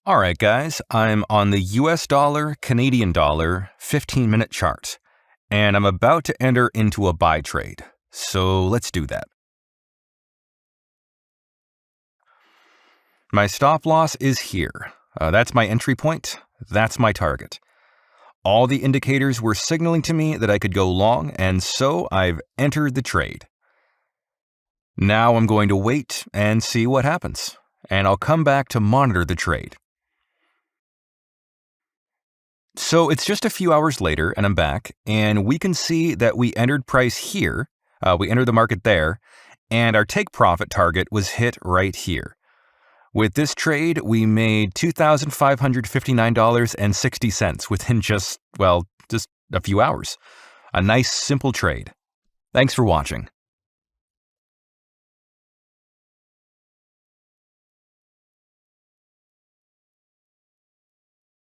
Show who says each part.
Speaker 1: All right, guys, I'm on the US dollar, Canadian dollar 15-minute chart, and I'm about to enter into a buy trade. So let's do that. My stop loss is here. That's my entry point. That's my target. All the indicators were signaling to me that I could go long, and so I've entered the trade. Now I'm going to wait and see what happens, and I'll come back to monitor the trade. So it's just a few hours later, and I'm back, and we can see that we entered price here, we entered the market there, and our take profit target was hit right here. With this trade, we made $2,559.60 within just a few hours. A nice, simple trade. Thanks for watching.